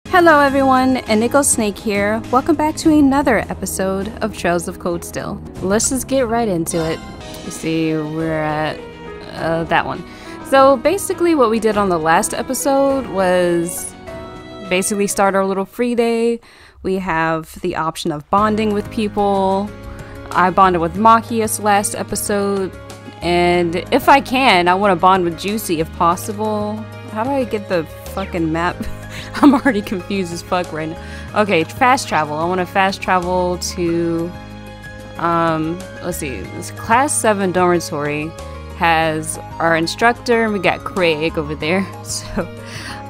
Hello everyone, Indigo Snake here. Welcome back to another episode of Trails of Cold Steel. Let's just get right into it. You see, we're at that one. So basically what we did on the last episode was basically start our little free day. We have the option of bonding with people. I bonded with Machias last episode, and if I can, I want to bond with Juicy if possible. How do I get the fucking map? I'm already confused as fuck right now. Okay, fast travel. I want to fast travel to, let's see, this class 7 dormitory has our instructor, and we got Craig over there. So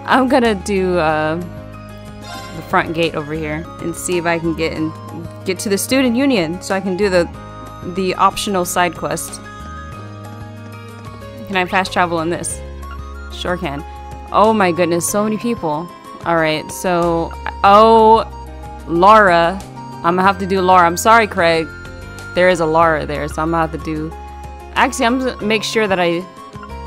I'm gonna do the front gate over here and see if I can get to the student union so I can do the optional side quest. Can I fast travel in this? Sure can. Oh my goodness, so many people. Alright, so... Oh, Laura. I'm gonna have to do Laura. I'm sorry, Craig. There is a Laura there, so I'm gonna have to do... Actually, I'm gonna make sure that I...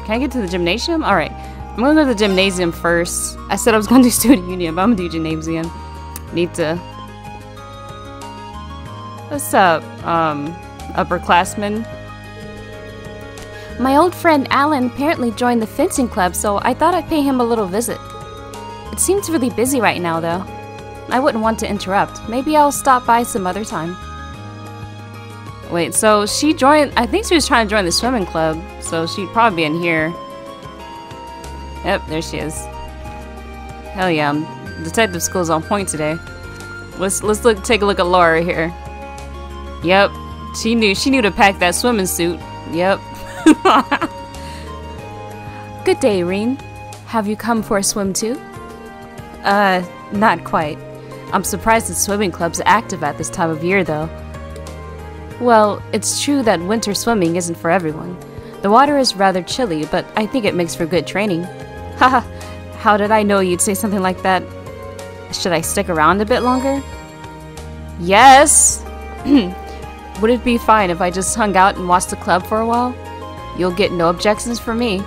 Can I get to the gymnasium? Alright. I'm gonna go to the gymnasium first. I said I was gonna do student union, but I'm gonna do gymnasium. Need to... What's up, upperclassmen? My old friend Alan apparently joined the fencing club, so I thought I'd pay him a little visit. It seems really busy right now, though. I wouldn't want to interrupt. Maybe I'll stop by some other time. Wait, so she joined... I think she was trying to join the swimming club, so she'd probably be in here. Yep, there she is. Hell yeah, detective school's on point today. Let's take a look at Laura here. Yep, she knew to pack that swimming suit. Yep. Good day, Reen. Have you come for a swim too? Not quite. I'm surprised the swimming club's active at this time of year, though. Well, it's true that winter swimming isn't for everyone. The water is rather chilly, but I think it makes for good training. Haha, how did I know you'd say something like that? Should I stick around a bit longer? Yes! Would it be fine if I just hung out and watched the club for a while? You'll get no objections from me.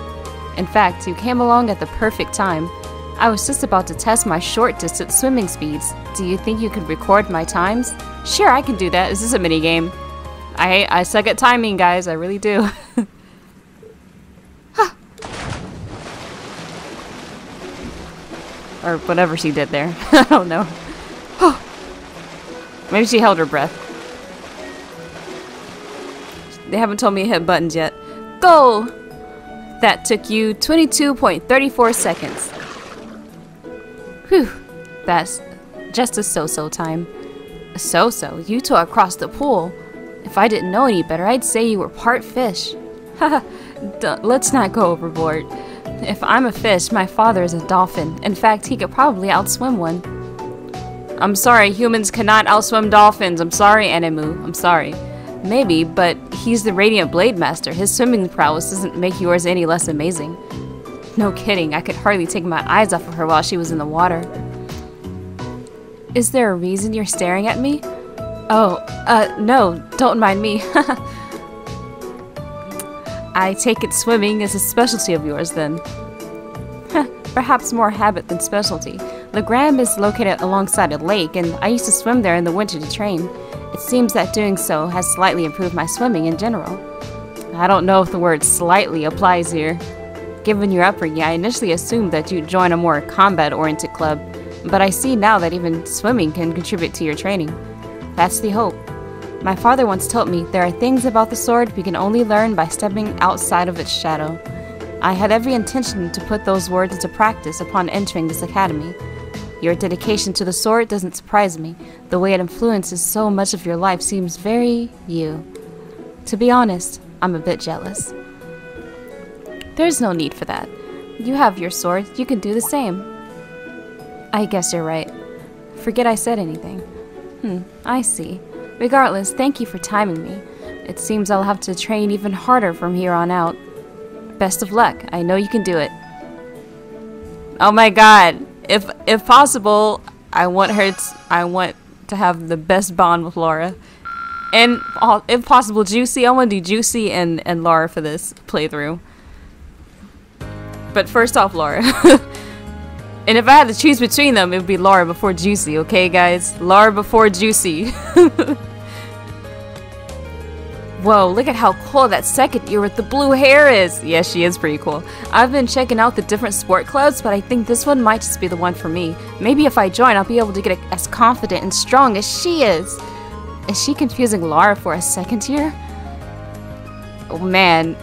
In fact, you came along at the perfect time. I was just about to test my short-distance swimming speeds. Do you think you could record my times? Sure, I can do that. Is this a minigame? I suck at timing, guys. I really do. Or whatever she did there. I don't know. Maybe she held her breath. They haven't told me to hit buttons yet. Go! That took you 22.34 seconds. Whew. That's just a so-so time. A so-so? You two across the pool. If I didn't know any better, I'd say you were part fish. Haha, let's not go overboard. If I'm a fish, my father is a dolphin. In fact, he could probably outswim one. I'm sorry, humans cannot outswim dolphins. I'm sorry, Enemu. I'm sorry. Maybe, but he's the Radiant Blade Master. His swimming prowess doesn't make yours any less amazing. No kidding, I could hardly take my eyes off of her while she was in the water. Is there a reason you're staring at me? Oh, no, don't mind me. I take it swimming is a specialty of yours, then. Perhaps more habit than specialty. Legram is located alongside a lake, and I used to swim there in the winter to train. It seems that doing so has slightly improved my swimming in general. I don't know if the word slightly applies here. Given your upbringing, I initially assumed that you'd join a more combat-oriented club, but I see now that even swimming can contribute to your training. That's the hope. My father once told me there are things about the sword we can only learn by stepping outside of its shadow. I had every intention to put those words into practice upon entering this academy. Your dedication to the sword doesn't surprise me. The way it influences so much of your life seems very you. To be honest, I'm a bit jealous. There's no need for that. You have your sword, you can do the same. I guess you're right. Forget I said anything. I see. Regardless, thank you for timing me. It seems I'll have to train even harder from here on out. Best of luck. I know you can do it. Oh my god. If possible, I want to have the best bond with Laura. And if possible, Juicy. I want to do Juicy and Laura for this playthrough. But first off, Laura. And if I had to choose between them, it would be Laura before Juicy, okay guys? Laura before Juicy. Whoa, look at how cool that second year with the blue hair is! Yeah, she is pretty cool. I've been checking out the different sport clubs, but I think this one might just be the one for me. Maybe if I join, I'll be able to get as confident and strong as she is. Is she confusing Laura for a second year? Oh man,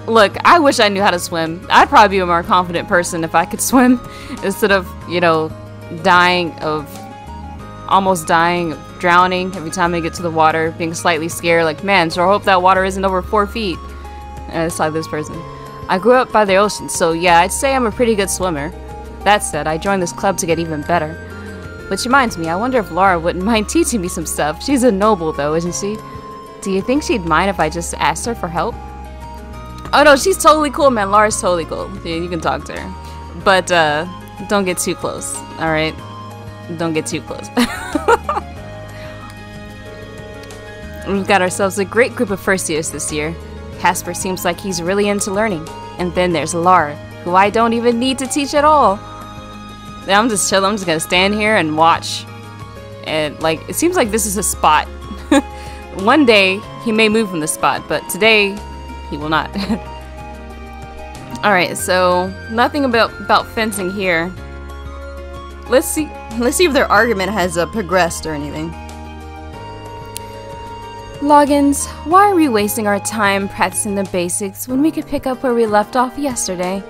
look, I wish I knew how to swim. I'd probably be a more confident person if I could swim instead of, you know, almost dying, drowning every time I get to the water, being slightly scared, like, man, sure hope that water isn't over 4 feet. It's like this person. I grew up by the ocean, so yeah, I'd say I'm a pretty good swimmer. That said, I joined this club to get even better. Which reminds me, I wonder if Laura wouldn't mind teaching me some stuff. She's a noble though, isn't she? Do you think she'd mind if I just asked her for help? Oh no, she's totally cool, man. Laura's totally cool. Yeah, you can talk to her. But, don't get too close, alright? Don't get too close. We've got ourselves a great group of first years this year. Casper seems like he's really into learning. And then there's Laura, who I don't even need to teach at all. I'm just chilling. I'm just gonna stand here and watch. And, like, it seems like this is a spot. One day, he may move from the spot, but today, he will not. Alright, so nothing about fencing here. Let's see if their argument has progressed or anything. Loggins, why are we wasting our time practicing the basics when we could pick up where we left off yesterday?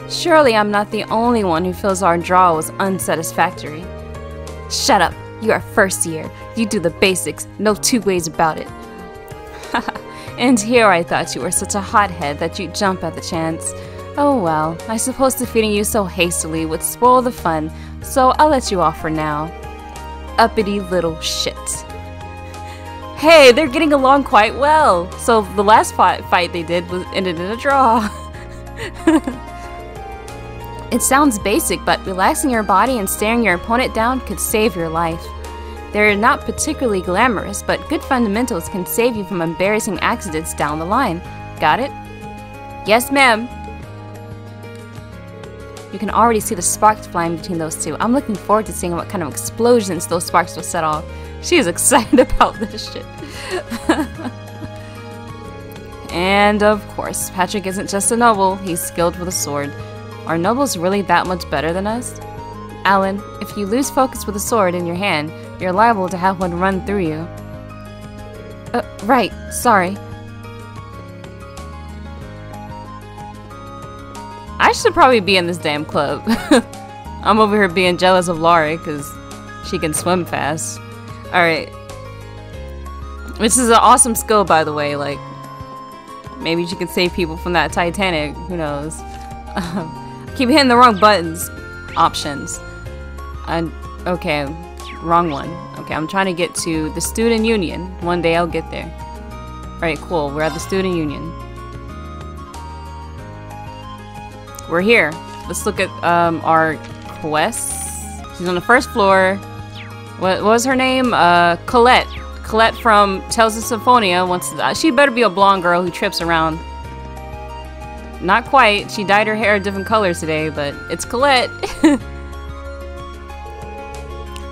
Surely I'm not the only one who feels our draw was unsatisfactory. Shut up, you are first year. You do the basics, no two ways about it. And here I thought you were such a hothead that you'd jump at the chance. Oh well, I suppose defeating you so hastily would spoil the fun, so I'll let you off for now. Uppity little shit. Hey, they're getting along quite well. So the last fight they did ended in a draw. It sounds basic, but relaxing your body and staring your opponent down could save your life. They're not particularly glamorous, but good fundamentals can save you from embarrassing accidents down the line. Got it? Yes, ma'am. You can already see the sparks flying between those two. I'm looking forward to seeing what kind of explosions those sparks will set off. She is excited about this shit. And of course, Patrick isn't just a noble, he's skilled with a sword. Are nobles really that much better than us? Alan, if you lose focus with a sword in your hand, you're liable to have one run through you. Right, sorry. I should probably be in this damn club. I'm over here being jealous of Laurie because she can swim fast. Alright. This is an awesome skill, by the way. Like, maybe she can save people from that Titanic. Who knows? Keep hitting the wrong buttons. Options. Okay, wrong one. Okay, I'm trying to get to the student union. One day I'll get there. Alright, cool. We're at the student union. We're here. Let's look at our quests. She's on the first floor. What was her name? Colette. Colette from Tales of Symphonia. She better be a blonde girl who trips around. Not quite. She dyed her hair different colors today, but it's Colette.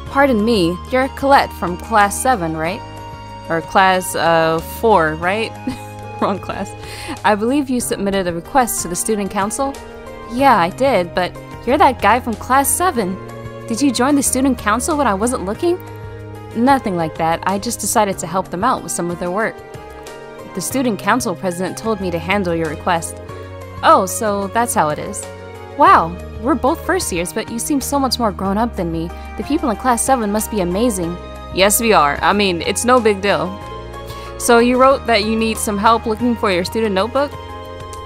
Pardon me, you're Colette from class 7, right? Or class 4, right? Wrong class. I believe you submitted a request to the student council? Yeah, I did, but you're that guy from class 7. Did you join the student council when I wasn't looking? Nothing like that. I just decided to help them out with some of their work. The student council president told me to handle your request. Oh, so that's how it is. Wow, we're both first years, but you seem so much more grown up than me. The people in class 7 must be amazing. Yes, we are. I mean, it's no big deal. So you wrote that you need some help looking for your student notebook?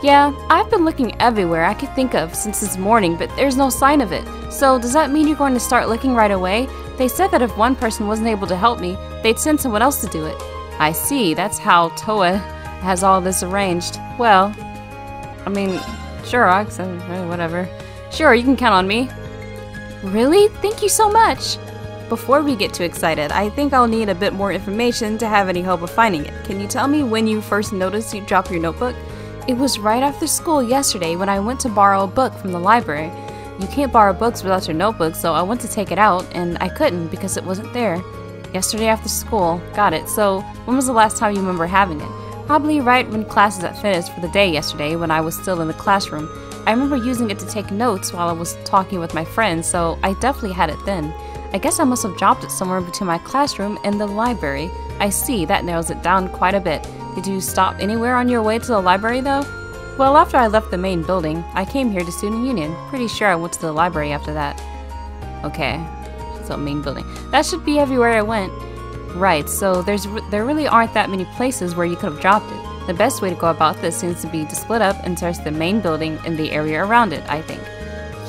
Yeah, I've been looking everywhere I could think of since this morning, but there's no sign of it. So does that mean you're going to start looking right away? They said that if one person wasn't able to help me, they'd send someone else to do it. I see. That's how Toa has all this arranged. Well, I mean, sure, whatever. Sure, you can count on me. Really? Thank you so much. Before we get too excited, I think I'll need a bit more information to have any hope of finding it. Can you tell me when you first noticed you dropped your notebook? It was right after school yesterday when I went to borrow a book from the library. You can't borrow books without your notebook, so I went to take it out, and I couldn't because it wasn't there. Yesterday after school. Got it. So, when was the last time you remember having it? Probably right when classes had finished for the day yesterday, when I was still in the classroom. I remember using it to take notes while I was talking with my friends, so I definitely had it then. I guess I must have dropped it somewhere between my classroom and the library. I see, that narrows it down quite a bit. Did you stop anywhere on your way to the library, though? Well, after I left the main building, I came here to Student Union. Pretty sure I went to the library after that. Okay, so main building. That should be everywhere I went. Right, so there really aren't that many places where you could have dropped it. The best way to go about this seems to be to split up and search the main building and the area around it, I think.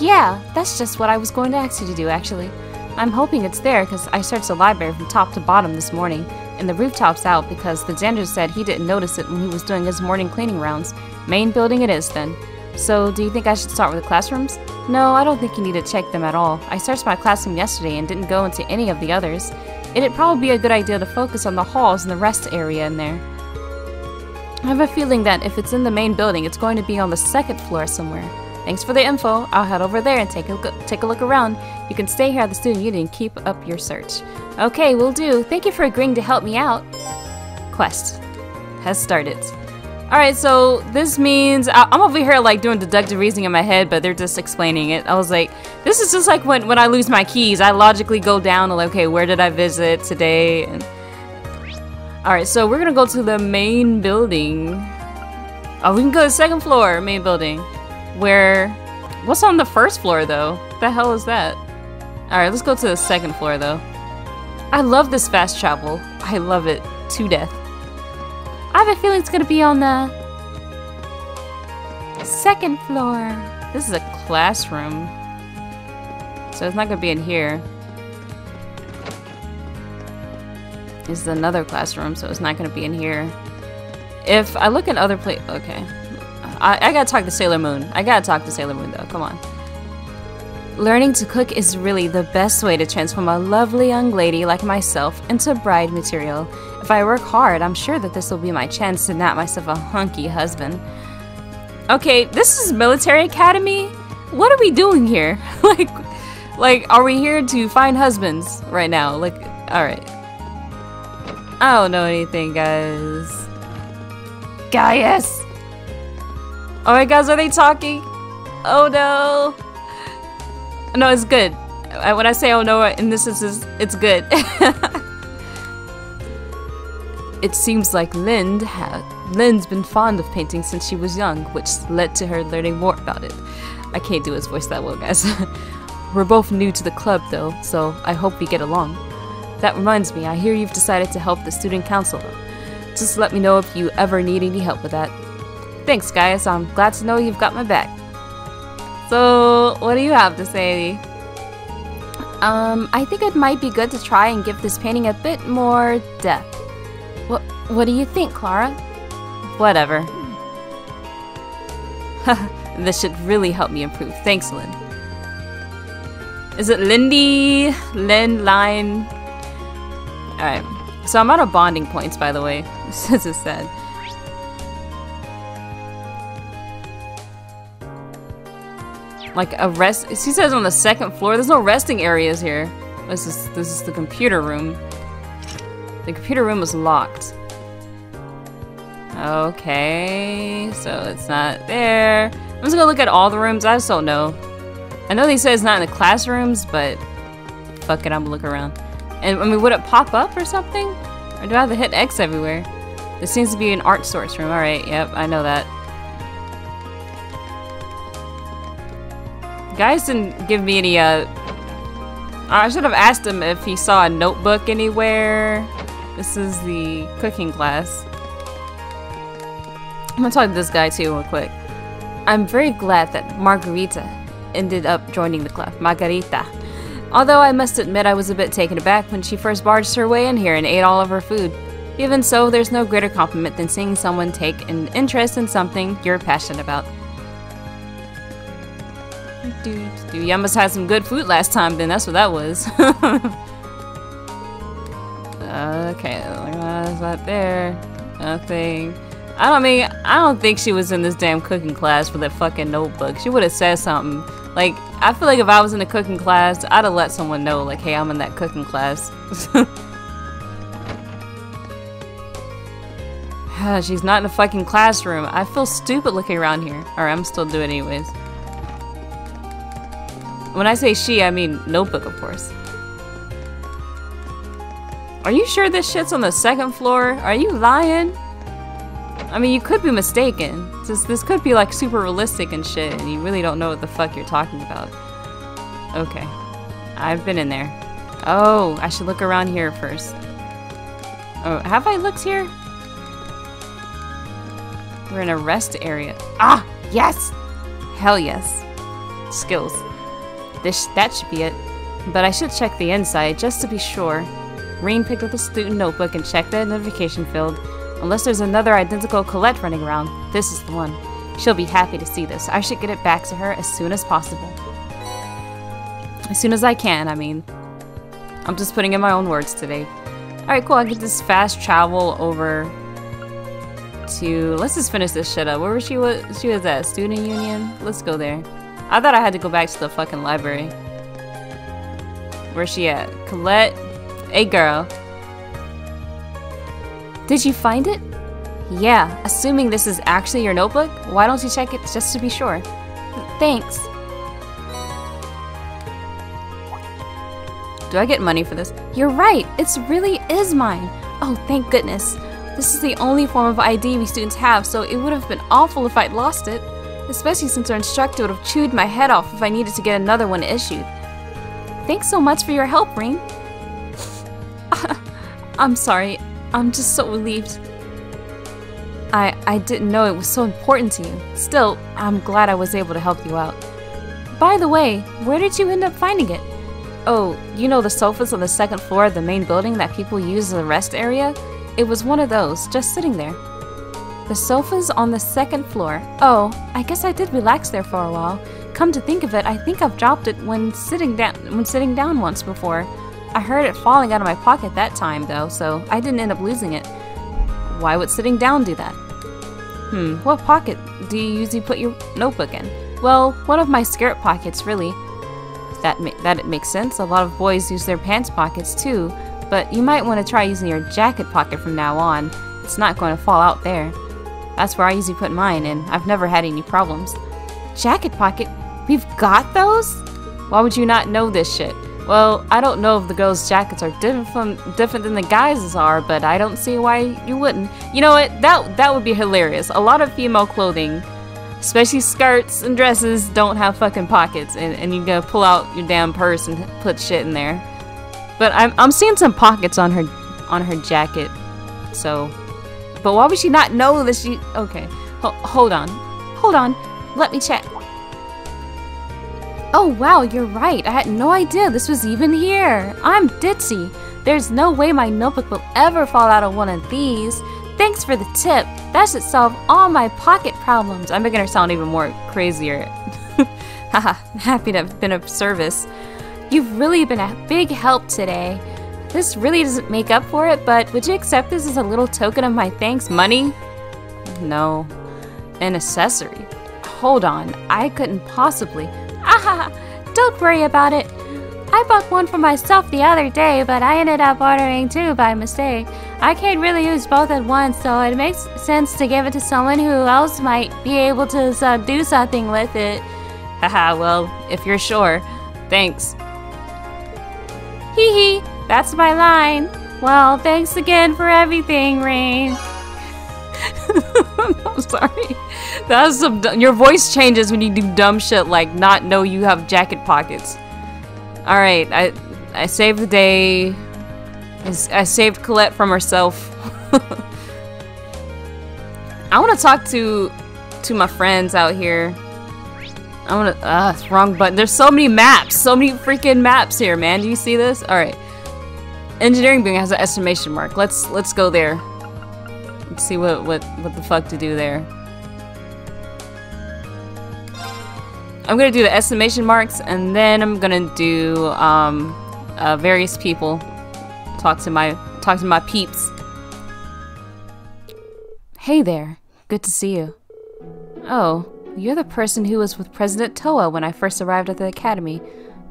Yeah, that's just what I was going to ask you to do, actually. I'm hoping it's there because I searched the library from top to bottom this morning, and the rooftop's out because the janitor said he didn't notice it when he was doing his morning cleaning rounds. Main building it is, then. So, do you think I should start with the classrooms? No, I don't think you need to check them at all. I searched my classroom yesterday and didn't go into any of the others. It'd probably be a good idea to focus on the halls and the rest area in there. I have a feeling that if it's in the main building, it's going to be on the second floor somewhere. Thanks for the info. I'll head over there and take a look around. You can stay here at the Student Union and keep up your search. Okay, will do. Thank you for agreeing to help me out. Quest has started. Alright, so this means I'm over here like doing deductive reasoning in my head, but they're just explaining it. I was like, this is just like when I lose my keys. I logically go down to like, okay, where did I visit today? And alright, so we're gonna go to the main building. Oh, we can go to the second floor, main building. What's on the first floor though? What the hell is that? Alright, let's go to the second floor though. I love this fast travel. I love it to death. I have a feeling it's gonna be on the second floor. This is a classroom, so it's not gonna be in here. This is another classroom, so it's not gonna be in here. If I look in other places, okay. I gotta talk to Sailor Moon. I gotta talk to Sailor Moon though, come on. Learning to cook is really the best way to transform a lovely young lady like myself into bride material. If I work hard, I'm sure that this will be my chance to nab myself a hunky husband. Okay, this is military academy? What are we doing here? like, are we here to find husbands right now? Like, alright. I don't know anything, guys. Guys! Alright, guys, are they talking? Oh no! No, it's good. When I say oh no, in this instance, it's good. It seems like Lynn's been fond of painting since she was young, which led to her learning more about it. I can't do his voice that well, guys. We're both new to the club, though, so I hope we get along. That reminds me, I hear you've decided to help the student council. Just let me know if you ever need any help with that. Thanks, guys. I'm glad to know you've got my back. So, what do you have to say? I think it might be good to try and give this painting a bit more depth. What do you think, Clara? Whatever. This should really help me improve. Thanks, Lynn. Is it Lindy? Lynn? Line? Alright. So I'm out of bonding points, by the way. This is sad. Like a rest. She says on the second floor. There's no resting areas here. This is the computer room. The computer room is locked. Okay, so it's not there. I'm just gonna look at all the rooms. I just don't know. I know they say it's not in the classrooms, but fuck it, I'm gonna look around. And I mean, would it pop up or something? Or do I have to hit X everywhere? There seems to be an art source room. Alright, yep, I know that. Guys didn't give me any, I should have asked him if he saw a notebook anywhere. This is the cooking class. I'm gonna talk to this guy too real quick. I'm very glad that Margarita ended up joining the club. Margarita. Although I must admit I was a bit taken aback when she first barged her way in here and ate all of her food. Even so, there's no greater compliment than seeing someone take an interest in something you're passionate about. Dude, y'all must have had some good food last time then, that's what that was. Okay, that's not there. Nothing. I don't think she was in this damn cooking class with that fucking notebook. She would have said something. Like, I feel like if I was in a cooking class, I'd have let someone know, like, hey, I'm in that cooking class. She's not in a fucking classroom. I feel stupid looking around here. Alright, I'm still doing it anyways. When I say she, I mean notebook, of course. Are you sure this shit's on the second floor? Are you lying? I mean, you could be mistaken. This could be like super realistic and shit, and you really don't know what the fuck you're talking about. Okay. I've been in there. Oh, I should look around here first. Oh, have I looked here? We're in a rest area. Ah! Yes! Hell yes. Skills. That should be it. But I should check the inside, just to be sure. Rain picked up the student notebook and checked the identification field. Unless there's another identical Colette running around, this is the one. She'll be happy to see this. I should get it back to her as soon as possible. As soon as I can, I mean. I'm just putting in my own words today. Alright, cool. I get this fast travel over to... Let's just finish this shit up. Where was she? She was at Student Union? Let's go there. I thought I had to go back to the fucking library. Where's she at? Colette? Hey, girl. Did you find it? Yeah, assuming this is actually your notebook, why don't you check it just to be sure? Thanks. Do I get money for this? You're right, it really is mine. Oh, thank goodness. This is the only form of ID we students have, so it would have been awful if I'd lost it. Especially since our instructor would have chewed my head off if I needed to get another one issued. Thanks so much for your help, Rain. I'm sorry. I'm just so relieved. I didn't know it was so important to you. Still, I'm glad I was able to help you out. By the way, where did you end up finding it? Oh, you know the sofas on the second floor of the main building that people use as a rest area? It was one of those, just sitting there. The sofa's on the second floor. Oh, I guess I did relax there for a while. Come to think of it, I think I've dropped it when sitting down once before. I heard it falling out of my pocket that time though, so I didn't end up losing it. Why would sitting down do that? What pocket do you usually put your notebook in? Well, one of my skirt pockets, really. That it makes sense. A lot of boys use their pants pockets too, but you might want to try using your jacket pocket from now on. It's not going to fall out there. That's where I usually put mine, and I've never had any problems. Jacket pocket? We've got those? Why would you not know this shit? Well, I don't know if the girls' jackets are different than the guys' are, but I don't see why you wouldn't. You know what? That would be hilarious. A lot of female clothing, especially skirts and dresses, don't have fucking pockets, and you gotta pull out your damn purse and put shit in there. But I'm seeing some pockets on her jacket, so. But why would she not know that she? Okay, hold on, let me check. Oh wow, you're right. I had no idea this was even here. I'm Ditsy. There's no way my notebook will ever fall out of one of these. Thanks for the tip. That should solve all my pocket problems. I'm making her sound even more crazier. Haha, happy to have been of service. You've really been a big help today. This really doesn't make up for it, but would you accept this as a little token of my thanks? Money? No. An accessory. Hold on, I couldn't possibly. Ah, don't worry about it. I bought one for myself the other day, but I ended up ordering two by mistake. I can't really use both at once, so it makes sense to give it to someone who else might be able to do something with it. Haha, well, if you're sure. Thanks. Hee hee, that's my line. Well, thanks again for everything, Rain. I'm sorry. That was some your voice changes when you do dumb shit like not know you have jacket pockets. Alright, I saved the day. I saved Colette from herself. I want to talk to my friends out here. I want to wrong button. There's so many maps, so many freaking maps here, man. Do you see this? Alright. Engineering building has an exclamation mark. Let's go there. Let's see what the fuck to do there. I'm gonna do the exclamation marks, and then I'm gonna do various people. Talk to my peeps. Hey there, good to see you. Oh, you're the person who was with President Toa when I first arrived at the academy.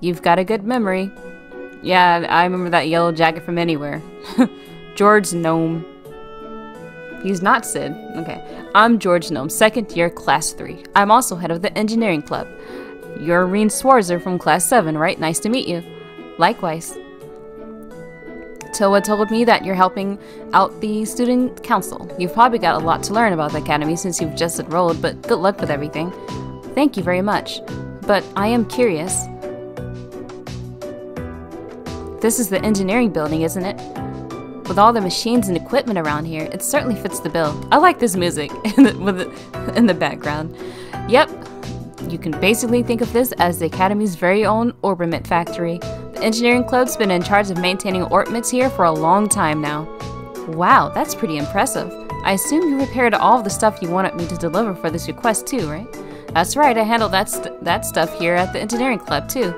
You've got a good memory. Yeah, I remember that yellow jacket from anywhere. George Gnome. He's not Sid. Okay. I'm George Gnome, 2nd year, class 3. I'm also head of the engineering club. You're Reen Swarzer from class 7, right? Nice to meet you. Likewise. Toa told me that you're helping out the student council. You've probably got a lot to learn about the academy since you've just enrolled, but good luck with everything. Thank you very much. But I am curious. This is the engineering building, isn't it? With all the machines and equipment around here, it certainly fits the bill. I like this music in the background. Yep, you can basically think of this as the Academy's very own Orbiment factory. The engineering club's been in charge of maintaining Orbiments here for a long time now. Wow, that's pretty impressive. I assume you repaired all of the stuff you wanted me to deliver for this request too, right? That's right, I handle that stuff here at the engineering club too.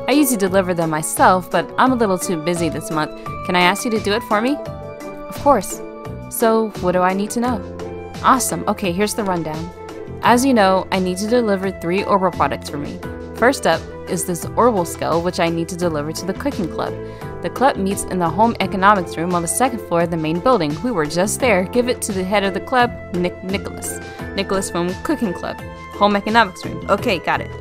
I usually deliver them myself, but I'm a little too busy this month. Can I ask you to do it for me? Of course. So, what do I need to know? Awesome. Okay, here's the rundown. As you know, I need to deliver 3 Orbital products for me. First up is this Orbital Scale, which I need to deliver to the cooking club. The club meets in the home economics room on the 2nd floor of the main building. We were just there. Give it to the head of the club, Nicholas. Nicholas from Cooking Club. Home economics room. Okay, got it.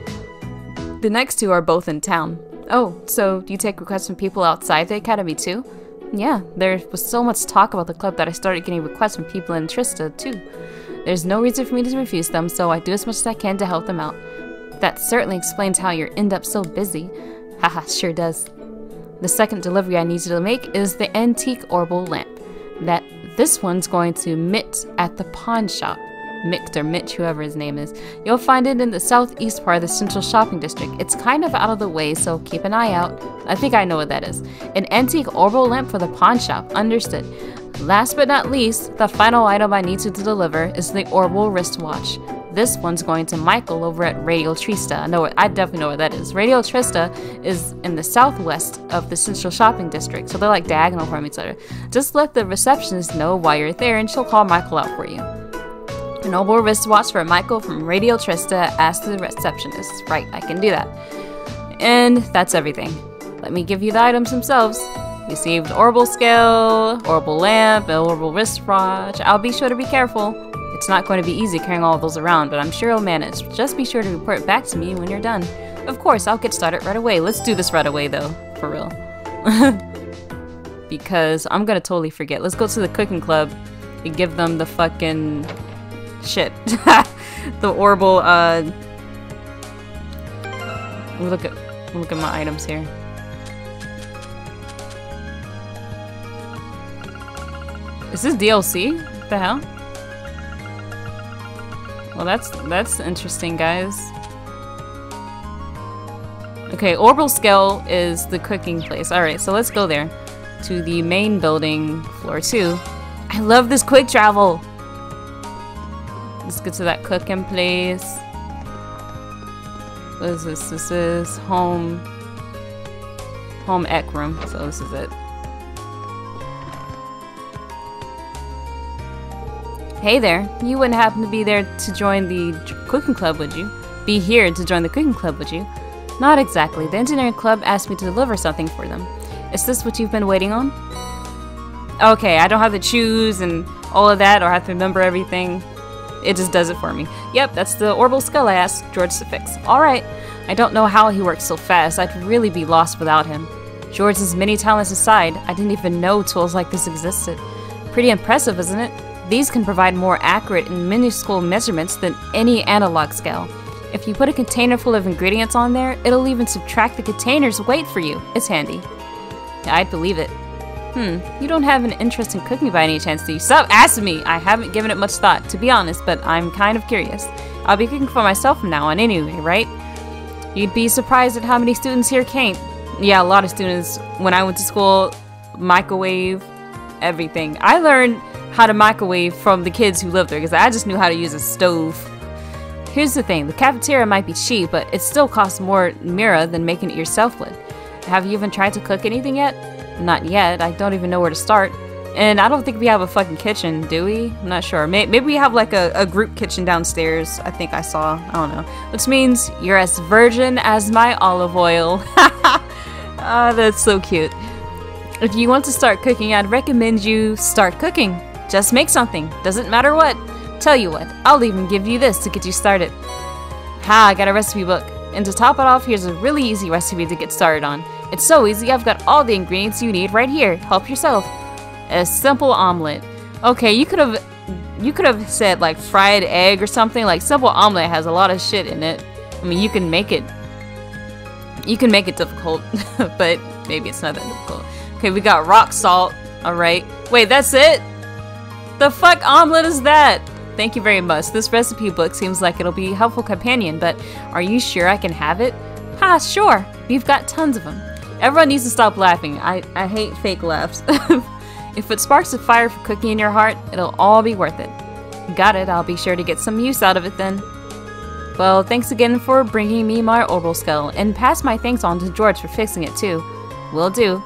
The next 2 are both in town. Oh, so do you take requests from people outside the academy too? Yeah, there was so much talk about the club that I started getting requests from people in Trista too. There's no reason for me to refuse them, so I do as much as I can to help them out. That certainly explains how you end up so busy. Haha, sure does. The second delivery I need you to make is the antique orbital lamp. This one's going to Mitt at the pawn shop. Mick or Mitch, whoever his name is. You'll find it in the southeast part of the central shopping district. It's kind of out of the way, so keep an eye out. I think I know what that is. An antique orbital lamp for the pawn shop. Understood. Last but not least, the final item I need to deliver is the orbital wristwatch. This one's going to Michael over at Radio Trista. I definitely know what that is. Radio Trista is in the southwest of the central shopping district, so they're like diagonal from each other. Just let the receptionist know why you're there and she'll call Michael out for you. An orbital wristwatch for Michael from Radio Trista. Ask the receptionist. Right, I can do that. And that's everything. Let me give you the items themselves. Received orbital scale, orbital lamp, and orbital wristwatch. I'll be sure to be careful. It's not going to be easy carrying all of those around, but I'm sure you'll manage. Just be sure to report back to me when you're done. Of course, I'll get started right away. Let's do this right away, though. For real. Because I'm gonna totally forget. Let's go to the cooking club and give them the fucking... shit. The orbital, look at my items here. Is this DLC? What the hell? Well, that's interesting, guys. Okay, orbital scale is the cooking place. Alright, so let's go there. To the main building, floor 2. I love this quick travel! Let's get to that cooking place. What is this? This is home ec room, so this is it. Hey there, you wouldn't happen to be there to join the cooking club, would you? Be here to join the cooking club, would you? Not exactly. The engineering club asked me to deliver something for them. Is this what you've been waiting on? Okay, I don't have to choose and all of that, or have to remember everything. It just does it for me. Yep, that's the orbital skull I asked George to fix. Alright, I don't know how he works so fast. I'd really be lost without him. George's many talents aside, I didn't even know tools like this existed. Pretty impressive, isn't it? These can provide more accurate and minuscule measurements than any analog scale. If you put a container full of ingredients on there, it'll even subtract the container's weight for you. It's handy. Yeah, I'd believe it. You don't have an interest in cooking by any chance, do you? Stop asking me! I haven't given it much thought, to be honest, but I'm kind of curious. I'll be cooking for myself from now on anyway, right? You'd be surprised at how many students here can't. Yeah, a lot of students. When I went to school, microwave, everything. I learned how to microwave from the kids who lived there, because I just knew how to use a stove. Here's the thing, the cafeteria might be cheap, but it still costs more Mira than making it yourself would. Have you even tried to cook anything yet? Not yet, I don't even know where to start. And I don't think we have a fucking kitchen, do we? I'm not sure. Maybe we have like a group kitchen downstairs. I think I saw. I don't know. Which means you're as virgin as my olive oil. Ah, that's so cute. If you want to start cooking, I'd recommend you start cooking. Just make something. Doesn't matter what. Tell you what, I'll even give you this to get you started. Ha, I got a recipe book. And to top it off, here's a really easy recipe to get started on. It's so easy, I've got all the ingredients you need right here. Help yourself. A simple omelet. Okay, you could have said like fried egg or something. Like simple omelet has a lot of shit in it. I mean, you can make it difficult, but maybe it's not that difficult. Okay, we got rock salt. Alright. Wait, that's it? The fuck omelet is that? Thank you very much. This recipe book seems like it'll be a helpful companion, but are you sure I can have it? Ha, sure. We've got tons of them. Everyone needs to stop laughing. I hate fake laughs. If it sparks a fire for cooking in your heart, it'll all be worth it. Got it. I'll be sure to get some use out of it then. Well, thanks again for bringing me my oral skull, and pass my thanks on to George for fixing it too. Will do.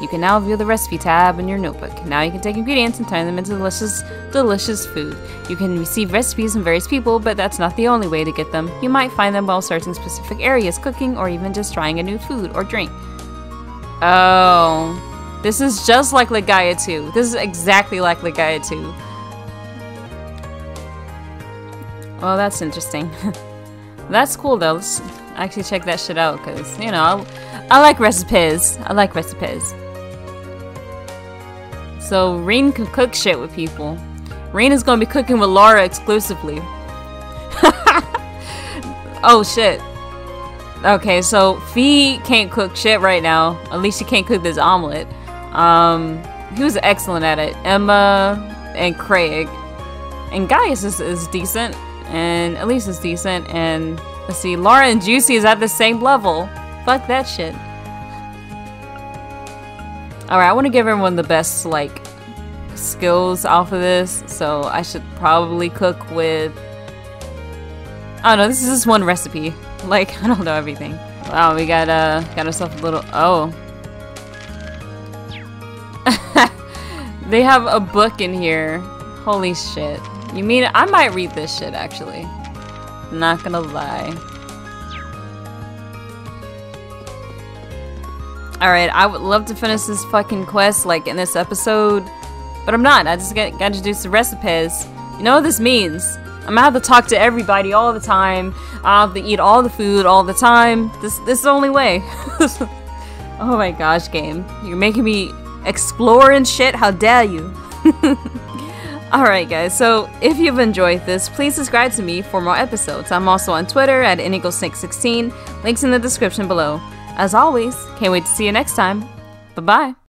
You can now view the recipe tab in your notebook. Now you can take ingredients and turn them into delicious, delicious food. You can receive recipes from various people, but that's not the only way to get them. You might find them while searching specific areas, cooking, or even just trying a new food or drink. Oh, this is just like Legaia 2. This is exactly like Legaia 2. Well, that's interesting. That's cool though. Let's actually check that shit out, because, you know, I like recipes. I like recipes. So, Reen can cook shit with people. Reen is gonna be cooking with Laura exclusively. Oh shit. Okay, so Fee can't cook shit right now. At least she can't cook this omelet. He was excellent at it. Emma and Craig. And Gaius is decent. And Elise is decent. And let's see, Laura and Juicy is at the same level. Fuck that shit. Alright, I want to give everyone the best, like, skills off of this. So I should probably cook with... I don't know, this is just one recipe. Like, I don't know everything. Wow, we got ourselves a little... Oh. They have a book in here. Holy shit. You mean... I might read this shit, actually. Not gonna lie. Alright, I would love to finish this fucking quest, like, in this episode. But I'm not. I just got introduced to recipes. You know what this means? I'm gonna have to talk to everybody all the time. I'll have to eat all the food all the time. This is the only way. Oh my gosh, game. You're making me explore and shit. How dare you? Alright guys, so if you've enjoyed this, please subscribe to me for more episodes. I'm also on Twitter at Inigo616. Links in the description below. As always, can't wait to see you next time. Bye-bye.